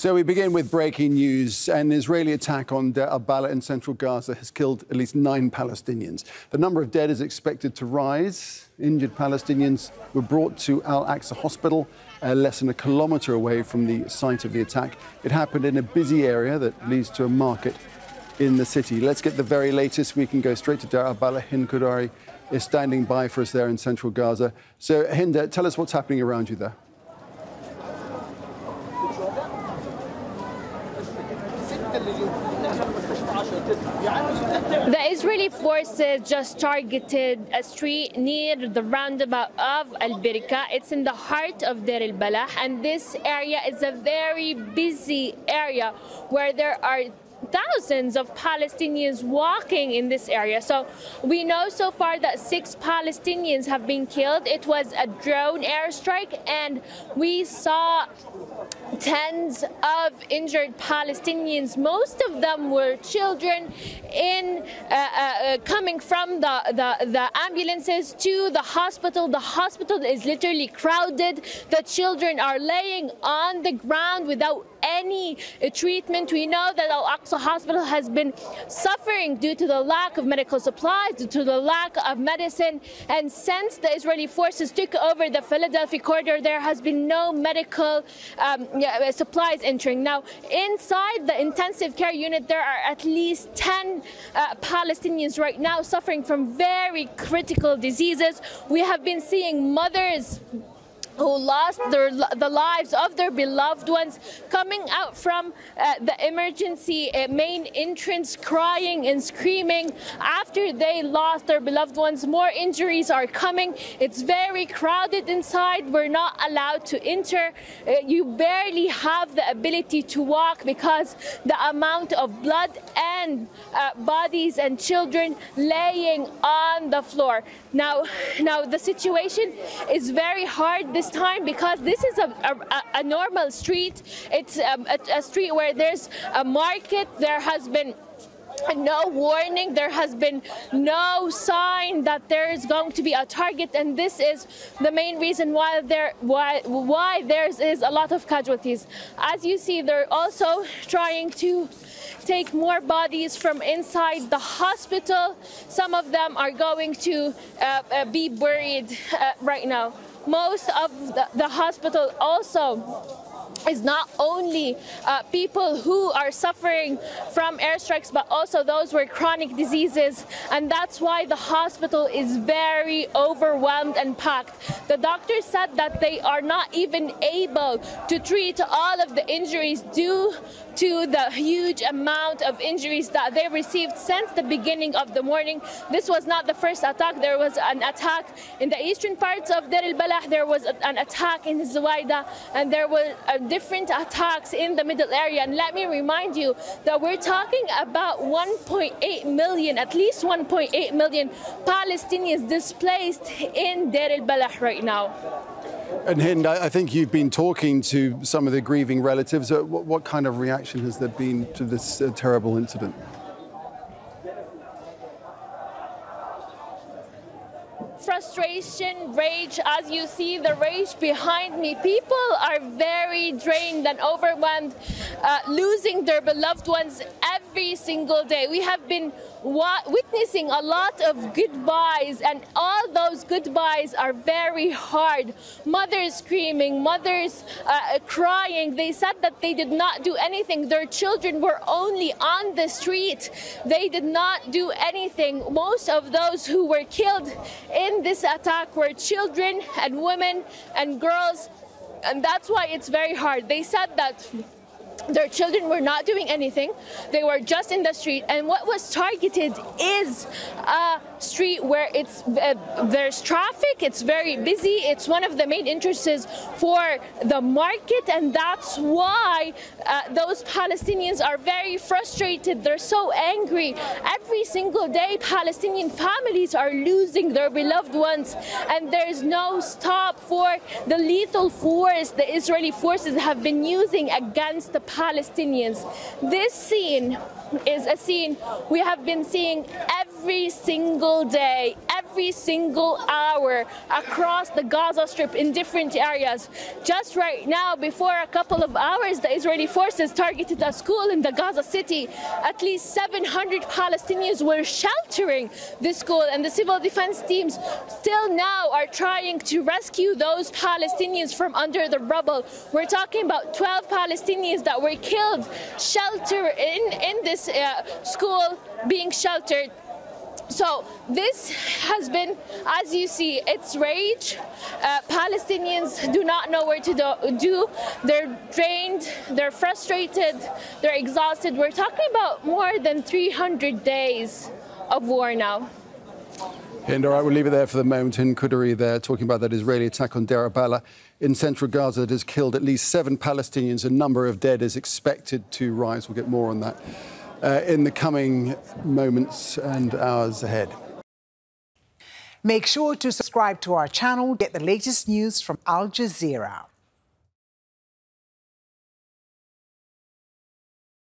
So we begin with breaking news. An Israeli attack on Deir el-Balah in central Gaza has killed at least 9 Palestinians. The number of dead is expected to rise. Injured Palestinians were brought to Al-Aqsa hospital, less than a kilometre away from the site of the attack. It happened in a busy area that leads to a market in the city. Let's get the very latest. We can go straight to Deir el-Balah. Hind Khoudary is standing by for us there in central Gaza. So, Hind, tell us what's happening around you there. The Israeli forces just targeted a street near the roundabout of el-Balah. It's in the heart of Deir el-Balah, and this area is a very busy area where there are thousands of Palestinians walking in this area. So we know so far that 6 Palestinians have been killed. It was a drone airstrike, and we saw tens of injured Palestinians. Most of them were children coming from the ambulances to the hospital. The hospital is literally crowded. The children are laying on the ground without any treatment. We know that Al-Aqsa hospital has been suffering due to the lack of medical supplies, due to the lack of medicine. And since the Israeli forces took over the Philadelphia corridor, there has been no medical supplies entering. Now, inside the intensive care unit, there are at least 10 Palestinians right now suffering from very critical diseases. We have been seeing mothers who lost the lives of their beloved ones coming out from the emergency main entrance, crying and screaming after they lost their beloved ones. More injuries are coming. It's very crowded inside. We're not allowed to enter. You barely have the ability to walk because the amount of blood and bodies and children laying on the floor. Now the situation is very hard this time because this is a normal street. It's a street where there's a market. There has been no warning, there has been no sign that there is going to be a target, and this is the main reason why there is a lot of casualties. As you see, they're also trying to take more bodies from inside the hospital. Some of them are going to be buried right now. Most of the hospital also is not only people who are suffering from airstrikes, but also those with chronic diseases, and that's why the hospital is very overwhelmed and packed. The doctors said that they are not even able to treat all of the injuries due to the huge amount of injuries that they received since the beginning of the morning. This was not the first attack. There was an attack in the eastern parts of Deir el-Balah, there was an attack in Zawaida, and there were different attacks in the middle area. And let me remind you that we're talking about 1.8 million, at least 1.8 million Palestinians displaced in Deir el-Balah right now. And Hind, I think you've been talking to some of the grieving relatives. What kind of reaction has there been to this terrible incident? Frustration, rage. As you see the rage behind me, people are very drained and overwhelmed, losing their beloved ones every single day. We have been witnessing a lot of goodbyes, and all those goodbyes are very hard. Mothers screaming, mothers crying. They said that they did not do anything. Their children were only on the street. They did not do anything. Most of those who were killed in this attack were children and women and girls, and that's why it's very hard. They said that their children were not doing anything. They were just in the street, and what was targeted is a street where there's traffic, it's very busy, it's one of the main entrances for the market, and that's why those Palestinians are very frustrated. They're so angry. Every single day, Palestinian families are losing their beloved ones, and there's no stop for the lethal force the Israeli forces have been using against the Palestinians. This scene is a scene we have been seeing every single day, every single hour across the Gaza Strip in different areas. Just right now, before a couple of hours, the Israeli forces targeted a school in the Gaza city. At least 700 Palestinians were sheltering this school, and the civil defense teams still now are trying to rescue those Palestinians from under the rubble. We're talking about 12 Palestinians that were killed shelter in this school, being sheltered. So this has been, as you see, it's rage. Palestinians do not know where to do. They're drained, they're frustrated, they're exhausted. We're talking about more than 300 days of war now. Hind, all right, we'll leave it there for the moment. Hind Khoudary there talking about that Israeli attack on Deir el-Balah in central Gaza that has killed at least 7 Palestinians. A number of dead is expected to rise. We'll get more on that in the coming moments and hours ahead. Make sure to subscribe to our channel, get the latest news from Al Jazeera.